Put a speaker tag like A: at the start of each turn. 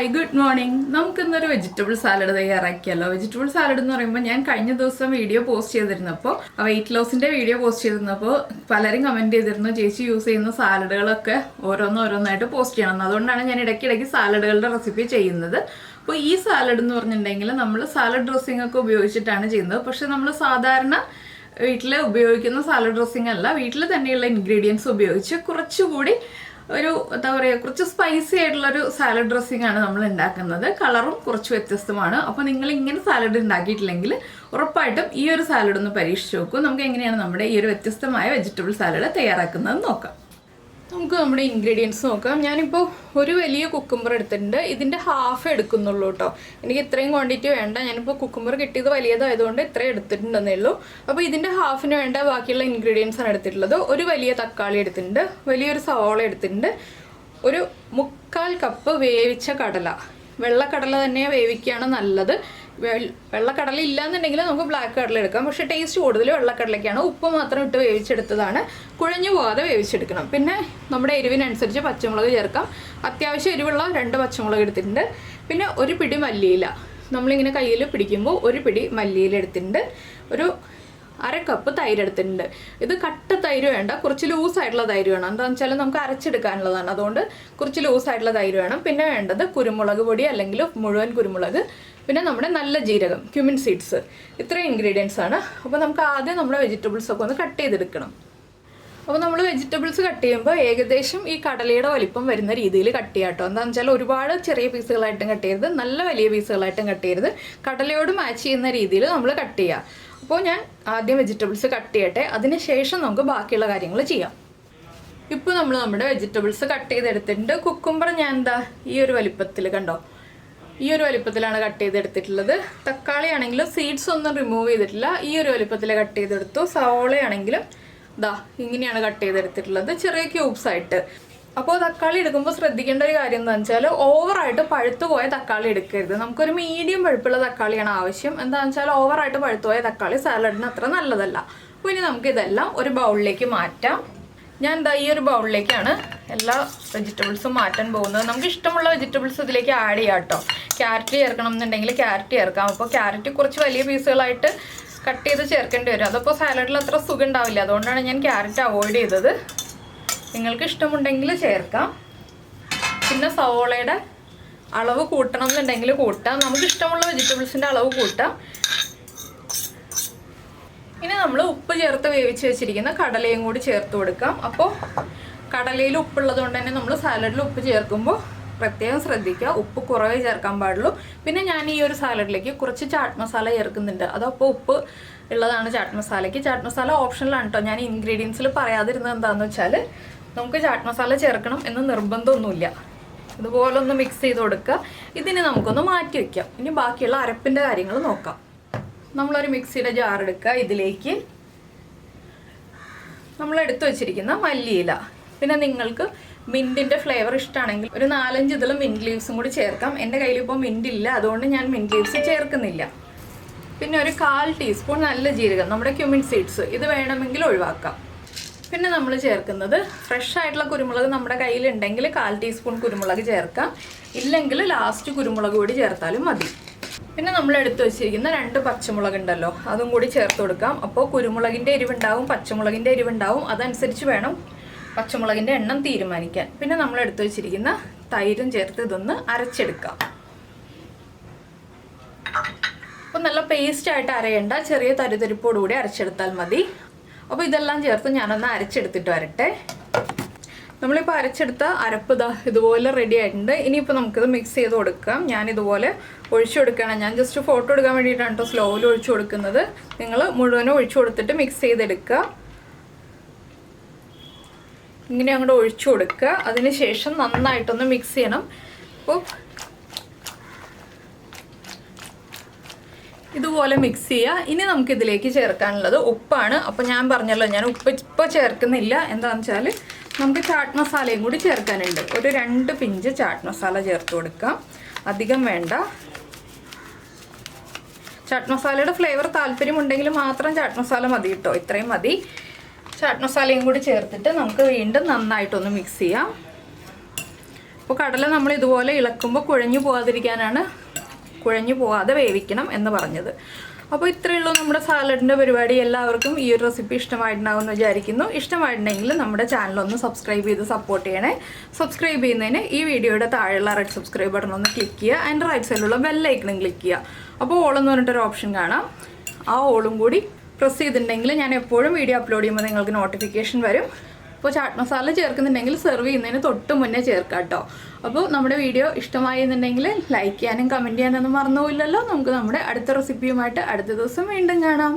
A: Hi, good morning. നമുക്കിന്നൊരു vegetable salad തയ്യാറാക്കിയല്ലോ. Vegetable salad എന്ന് പറയുമ്പോൾ ഞാൻ കഴിഞ്ഞ ദിവസം വീഡിയോ പോസ്റ്റ് ചെയ്തിരുന്നപ്പോൾ വെയിറ്റ് ലോസിന്റെ വീഡിയോ പോസ്റ്റ് ചെയ്തിരുന്നപ്പോൾ പലരും കമന്റ് ചെയ്തിരുന്നു ചേച്ചി യൂസ് ചെയ്യുന്ന സാലഡുകളൊക്കെ ഓരോന്നായിട്ട് പോസ്റ്റ് ചെയ്യണം. അതുകൊണ്ടാണ് ഞാൻ ഇടയ്ക്കിടയ്ക്ക് സാലഡുകളുടെ റെസിപ്പി ചെയ്യുന്നത്. അപ്പോൾ ഈ സാലഡ് എന്ന് പറഞ്ഞിട്ടുണ്ടെങ്കിൽ നമ്മൾ സാലഡ് ഡ്രസ്സിംഗ് ഒക്കെ ഉപയോഗിച്ചിട്ടാണ് ചെയ്യുന്നത്. പക്ഷെ നമ്മൾ സാധാരണ വീട്ടിൽ ഉപയോഗിക്കുന്ന സാലഡ് ഡ്രസ്സിംഗ് അല്ല, വീട്ടിൽ തന്നെയുള്ള ഇൻഗ്രീഡിയൻസ് ഉപയോഗിച്ച് കുറച്ചുകൂടി ഒരു എന്താ പറയുക കുറച്ച് സ്പൈസി ആയിട്ടുള്ളൊരു സാലഡ് ഡ്രസ്സിംഗ് ആണ് നമ്മൾ ഉണ്ടാക്കുന്നത്. കളറും കുറച്ച് വ്യത്യസ്തമാണ്. അപ്പോൾ നിങ്ങൾ ഇങ്ങനെ സാലഡ് ഉണ്ടാക്കിയിട്ടില്ലെങ്കിൽ ഉറപ്പായിട്ടും ഈ ഒരു സാലഡ് ഒന്ന് പരീക്ഷിച്ച് നോക്കൂ. നമുക്ക് എങ്ങനെയാണ് നമ്മുടെ ഈ ഒരു വ്യത്യസ്തമായ വെജിറ്റബിൾ സാലഡ് തയ്യാറാക്കുന്നത് നോക്കാം. നമുക്ക് നമ്മുടെ ഇൻഗ്രീഡിയൻസ് നോക്കാം. ഞാനിപ്പോൾ ഒരു വലിയ കുക്കുംബർ എടുത്തിട്ടുണ്ട്. ഇതിൻ്റെ ഹാഫ് എടുക്കുന്നുള്ളൂ കേട്ടോ. എനിക്ക് ഇത്രയും ക്വാണ്ടിറ്റി വേണ്ട. ഞാനിപ്പോൾ കുക്കുംബർ കിട്ടിയത് വലിയതായതുകൊണ്ട് ഇത്രയും എടുത്തിട്ടുണ്ടെന്നേ ഉള്ളൂ. അപ്പോൾ ഇതിൻ്റെ ഹാഫിന് വേണ്ട ബാക്കിയുള്ള ഇൻഗ്രീഡിയൻസ് ആണ് എടുത്തിട്ടുള്ളത്. ഒരു വലിയ തക്കാളി എടുത്തിട്ടുണ്ട്, വലിയൊരു സവാള എടുത്തിട്ടുണ്ട്, ഒരു 3/4 കപ്പ് വേവിച്ച കടല. വെള്ളക്കടല തന്നെ വേവിക്കുകയാണ് നല്ലത്. വെള്ളക്കടല ഇല്ലാന്നുണ്ടെങ്കിൽ നമുക്ക് ബ്ലാക്ക് കടല എടുക്കാം, പക്ഷേ ടേസ്റ്റ് കൂടുതൽ വെള്ളക്കടലയ്ക്കാണ്. ഉപ്പ് മാത്രം ഇട്ട് വേവിച്ചെടുത്തതാണ്. കുഴഞ്ഞു പോകാതെ വേവിച്ചെടുക്കണം. പിന്നെ നമ്മുടെ എരിവിനനുസരിച്ച് പച്ചമുളക് ചേർക്കാം. അത്യാവശ്യം എരിവുള്ള 2 പച്ചമുളക് എടുത്തിട്ടുണ്ട്. പിന്നെ ഒരു പിടി മല്ലിയില, നമ്മളിങ്ങനെ കയ്യിൽ പിടിക്കുമ്പോൾ ഒരു പിടി മല്ലിയില എടുത്തിട്ടുണ്ട്. ഒരു 1/2 കപ്പ് തൈര് എടുത്തിട്ടുണ്ട്. ഇത് കട്ട തൈര് വേണ്ട, കുറച്ച് ലൂസായിട്ടുള്ള തൈര് വേണം. എന്താണെന്ന് വെച്ചാൽ നമുക്ക് അരച്ചെടുക്കാനുള്ളതാണ്, അതുകൊണ്ട് കുറച്ച് ലൂസായിട്ടുള്ള തൈര് വേണം. പിന്നെ വേണ്ടത് കുരുമുളക് പൊടി അല്ലെങ്കിൽ മുഴുവൻ കുരുമുളക്, പിന്നെ നമ്മുടെ നല്ല ജീരകം, ക്യുമിൻ സീഡ്സ്. ഇത്രയും ഇൻഗ്രീഡിയൻസ് ആണ്. അപ്പോൾ നമുക്ക് ആദ്യം നമ്മുടെ വെജിറ്റബിൾസ് ഒക്കെ ഒന്ന് കട്ട് ചെയ്തെടുക്കണം. അപ്പോൾ നമ്മൾ വെജിറ്റബിൾസ് കട്ട് ചെയ്യുമ്പോൾ ഏകദേശം ഈ കടലയുടെ വലിപ്പം വരുന്ന രീതിയിൽ കട്ട് ചെയ്യാം കേട്ടോ. എന്താണെന്ന് വെച്ചാൽ ഒരുപാട് ചെറിയ പീസുകളായിട്ടും കട്ട് ചെയ്യരുത്, നല്ല വലിയ പീസുകളായിട്ടും കട്ട് ചെയ്യരുത്. കടലയോട് മാച്ച് ചെയ്യുന്ന രീതിയിൽ നമ്മൾ കട്ട് ചെയ്യുക. അപ്പോൾ ഞാൻ ആദ്യം വെജിറ്റബിൾസ് കട്ട് ചെയ്യട്ടെ, അതിന് ശേഷം നമുക്ക് ബാക്കിയുള്ള കാര്യങ്ങൾ ചെയ്യാം. ഇപ്പോൾ നമ്മൾ നമ്മുടെ വെജിറ്റബിൾസ് കട്ട് ചെയ്തെടുത്തിട്ടുണ്ട്. കുക്കുംബർ ഞാൻ ഈ ഒരു വലിപ്പത്തിൽ കണ്ടോ, ഈ ഒരു വലിപ്പത്തിലാണ് കട്ട് ചെയ്തെടുത്തിട്ടുള്ളത്. തക്കാളി ആണെങ്കിലും സീഡ്സ് ഒന്നും റിമൂവ് ചെയ്തിട്ടില്ല, ഈ ഒരു വലിപ്പത്തിൽ കട്ട് ചെയ്തെടുത്തു. സവോളയാണെങ്കിലും ഇങ്ങനെയാണ് കട്ട് ചെയ്തെടുത്തിട്ടുള്ളത്, ചെറിയ ക്യൂബ്സ് ആയിട്ട്. അപ്പോൾ തക്കാളി എടുക്കുമ്പോൾ ശ്രദ്ധിക്കേണ്ട ഒരു കാര്യം എന്താണെന്ന് വെച്ചാൽ ഓവറായിട്ട് പഴുത്തു പോയ തക്കാളി എടുക്കരുത്. നമുക്കൊരു മീഡിയം പഴുപ്പുള്ള തക്കാളിയാണ് ആവശ്യം. എന്താണെന്ന് വെച്ചാൽ ഓവറായിട്ട് പഴുത്തു പോയ തക്കാളി സാലഡിന് അത്ര നല്ലതല്ല. അപ്പോൾ ഇനി നമുക്ക് ഇതെല്ലാം ഒരു ബൗളിലേക്ക് മാറ്റാം. ഞാൻ ഈ ഒരു ബൗളിലേക്കാണ് എല്ലാ വെജിറ്റബിൾസും മാറ്റാൻ പോകുന്നത്. നമുക്ക് ഇഷ്ടമുള്ള വെജിറ്റബിൾസ് ഇതിലേക്ക് ആഡ് ചെയ്യാം കേട്ടോ. ക്യാരറ്റ് ചേർക്കണം എന്നുണ്ടെങ്കിൽ ക്യാരറ്റ് ചേർക്കാം. അപ്പോൾ ക്യാരറ്റ് കുറച്ച് വലിയ പീസുകളായിട്ട് കട്ട് ചെയ്ത് ചേർക്കേണ്ടി വരും. അതപ്പോൾ സാലഡിൽ അത്ര സുഖം ഉണ്ടാവില്ല, അതുകൊണ്ടാണ് ഞാൻ ക്യാരറ്റ് അവോയ്ഡ് ചെയ്തത്. നിങ്ങൾക്ക് ഇഷ്ടമുണ്ടെങ്കിൽ ചേർക്കാം. പിന്നെ സവോളയുടെ അളവ് കൂട്ടണം എന്നുണ്ടെങ്കിൽ കൂട്ടാം. നമുക്ക് ഇഷ്ടമുള്ള വെജിറ്റബിൾസിൻ്റെ അളവ് കൂട്ടാം. ഇനി നമ്മൾ ഉപ്പ് ചേർത്ത് വേവിച്ച് വെച്ചിരിക്കുന്ന കടലയും കൂടി ചേർത്ത് കൊടുക്കാം. അപ്പോൾ കടലയിൽ ഉപ്പുള്ളത് കൊണ്ട് തന്നെ നമ്മൾ സാലഡിൽ ഉപ്പ് ചേർക്കുമ്പോൾ പ്രത്യേകം ശ്രദ്ധിക്കുക, ഉപ്പ് കുറവേ ചേർക്കാൻ പാടുള്ളൂ. പിന്നെ ഞാൻ ഈ ഒരു സാലഡിലേക്ക് കുറച്ച് ചാട്ട് മസാല ചേർക്കുന്നുണ്ട്. അതപ്പോൾ ഉപ്പ് ഉള്ളതാണ് ചാട്ട് മസാലയ്ക്ക്. ചാട്ട് മസാല ഓപ്ഷനിലാണ് കേട്ടോ. ഞാൻ ഇൻഗ്രീഡിയൻസിൽ പറയാതിരുന്നത് എന്താണെന്ന് വെച്ചാൽ നമുക്ക് ചാട്ട് മസാല ചേർക്കണം എന്ന് നിർബന്ധമൊന്നുമില്ല. ഇതുപോലെ ഒന്ന് മിക്സ് ചെയ്ത് കൊടുക്കുക. ഇതിന് നമുക്കൊന്ന് മാറ്റി വയ്ക്കാം. ഇനി ബാക്കിയുള്ള അരപ്പിൻ്റെ കാര്യങ്ങൾ നോക്കാം. നമ്മളൊരു മിക്സിയുടെ ജാർ എടുക്കുക. ഇതിലേക്ക് നമ്മൾ എടുത്തു വെച്ചിരിക്കുന്ന മല്ലിയില, പിന്നെ നിങ്ങൾക്ക് മിൻറ്റിൻ്റെ ഫ്ലേവർ ഇഷ്ടമാണെങ്കിൽ ഒരു 4-5 ഇതിൽ മിൻറ്റ് ലീവ്സും കൂടി ചേർക്കാം. എൻ്റെ കയ്യിൽ ഇപ്പോൾ മിൻറ്റ് ഇല്ല, അതുകൊണ്ട് ഞാൻ മിൻറ്റ് ലീവ്സ് ചേർക്കുന്നില്ല. പിന്നെ ഒരു 1/4 ടീസ്പൂൺ നല്ല ജീരകം, നമ്മുടെ ക്യുമിൻ സീഡ്സ്, ഇത് വേണമെങ്കിൽ ഒഴിവാക്കാം. പിന്നെ നമ്മൾ ചേർക്കുന്നത് ഫ്രഷ് ആയിട്ടുള്ള കുരുമുളക് നമ്മുടെ കയ്യിലുണ്ടെങ്കിൽ 1/4 ടീസ്പൂൺ കുരുമുളക് ചേർക്കാം. ഇല്ലെങ്കിൽ ലാസ്റ്റ് കുരുമുളക് കൂടി ചേർത്താലും മതി. പിന്നെ നമ്മൾ എടുത്തു വെച്ചിരിക്കുന്ന 2 പച്ചമുളക് ഉണ്ടല്ലോ, അതും കൂടി ചേർത്ത് കൊടുക്കാം. അപ്പോൾ കുരുമുളകിൻ്റെ എരിവുണ്ടാവും, പച്ചമുളകിൻ്റെ എരിവുണ്ടാവും. അതനുസരിച്ച് വേണം പച്ചമുളകിൻ്റെ എണ്ണം തീരുമാനിക്കാൻ. പിന്നെ നമ്മൾ എടുത്തു വെച്ചിരിക്കുന്ന തൈരും ചേർത്ത് ഇതൊന്ന് അരച്ചെടുക്കാം. അപ്പോൾ നല്ല പേസ്റ്റായിട്ട് അരയേണ്ട, ചെറിയ തരിതരിപ്പോടുകൂടി അരച്ചെടുത്താൽ മതി. അപ്പോൾ ഇതെല്ലാം ചേർത്ത് ഞാനൊന്ന് അരച്ചെടുത്തിട്ട് വരട്ടെ. നമ്മളിപ്പോൾ അരച്ചെടുത്ത അരപ്പ് ഇതുപോലെ റെഡി ആയിട്ടുണ്ട്. ഇനിയിപ്പോൾ നമുക്കിത് മിക്സ് ചെയ്ത് കൊടുക്കാം. ഞാനിതുപോലെ ഒഴിച്ചു കൊടുക്കണം. ഞാൻ ജസ്റ്റ് ഫോട്ടോ എടുക്കാൻ വേണ്ടിയിട്ടാണ് കേട്ടോ സ്ലോയിൽ ഒഴിച്ചു കൊടുക്കുന്നത്. നിങ്ങൾ മുഴുവനും ഒഴിച്ചു കൊടുത്തിട്ട് മിക്സ് ചെയ്തെടുക്കുക. ഇങ്ങനെ അങ്ങോട്ട് ഒഴിച്ചു കൊടുക്കുക. അതിന് ശേഷം നന്നായിട്ടൊന്ന് മിക്സ് ചെയ്യണം. അപ്പോൾ ഇതുപോലെ മിക്സ് ചെയ്യുക. ഇനി നമുക്കിതിലേക്ക് ചേർക്കാനുള്ളത് ഉപ്പാണ്. അപ്പോൾ ഞാൻ പറഞ്ഞല്ലോ, ഞാൻ ഉപ്പ് ഇപ്പോൾ ചേർക്കുന്നില്ല. എന്താണെന്ന് വെച്ചാൽ നമുക്ക് ചാട്ട് മസാലയും കൂടി ചേർക്കാനുണ്ട്. ഒരു 2 പിഞ്ച് ചാട്ട് മസാല ചേർത്ത് കൊടുക്കാം, അധികം വേണ്ട. ചാട്ട് മസാലയുടെ ഫ്ലേവർ താല്പര്യമുണ്ടെങ്കിൽ മാത്രം ചാട്ട് മസാല മതി കേട്ടോ, ഇത്രയും മതി. ചാട്ട് മസാലയും കൂടി ചേർത്തിട്ട് നമുക്ക് വീണ്ടും നന്നായിട്ടൊന്ന് മിക്സ് ചെയ്യാം. അപ്പോൾ കടല നമ്മൾ ഇതുപോലെ ഇളക്കുമ്പോൾ കുഴഞ്ഞു പോകാതെ വേവിക്കണം എന്ന് പറഞ്ഞത്. അപ്പോൾ ഇത്രയേ ഉള്ളൂ നമ്മുടെ സാലഡിൻ്റെ പരിപാടി. എല്ലാവർക്കും ഈ ഒരു റെസിപ്പി ഇഷ്ടമായിട്ടുണ്ടാകുമെന്ന് വിചാരിക്കുന്നു. ഇഷ്ടമായിട്ടുണ്ടെങ്കിൽ നമ്മുടെ ചാനലൊന്ന് സബ്സ്ക്രൈബ് ചെയ്ത് സപ്പോർട്ട് ചെയ്യണേ. സബ്സ്ക്രൈബ് ചെയ്യുന്നതിന് ഈ വീഡിയോയുടെ താഴെയുള്ള റെഡ് സബ്സ്ക്രൈബ് ബട്ടൺ ഒന്ന് ക്ലിക്ക് ചെയ്യുക. അതിൻ്റെ റൈറ്റ് സൈഡിലുള്ള ബെല്ലൈക്കണും ക്ലിക്ക് ചെയ്യുക. അപ്പോൾ ഓളെന്ന് പറഞ്ഞിട്ടൊരു ഓപ്ഷൻ കാണാം. ആ ഓളും കൂടി പ്രസ് ചെയ്തിട്ടുണ്ടെങ്കിൽ ഞാൻ എപ്പോഴും വീഡിയോ അപ്ലോഡ് ചെയ്യുമ്പോൾ നിങ്ങൾക്ക് നോട്ടിഫിക്കേഷൻ വരും. അപ്പോൾ ചാട്ട് മസാല ചേർക്കുന്നുണ്ടെങ്കിൽ സെർവ് ചെയ്യുന്നതിന് തൊട്ട് മുന്നേ ചേർക്കാം കേട്ടോ. അപ്പോൾ നമ്മുടെ വീഡിയോ ഇഷ്ടമായി എന്നുണ്ടെങ്കിൽ ലൈക്ക് ചെയ്യാനും കമൻറ്റ് ചെയ്യാനൊന്നും മറന്നുപോയില്ലല്ലോ. നമുക്ക് നമ്മുടെ അടുത്ത റെസിപ്പിയുമായിട്ട് അടുത്ത ദിവസം വീണ്ടും കാണാം.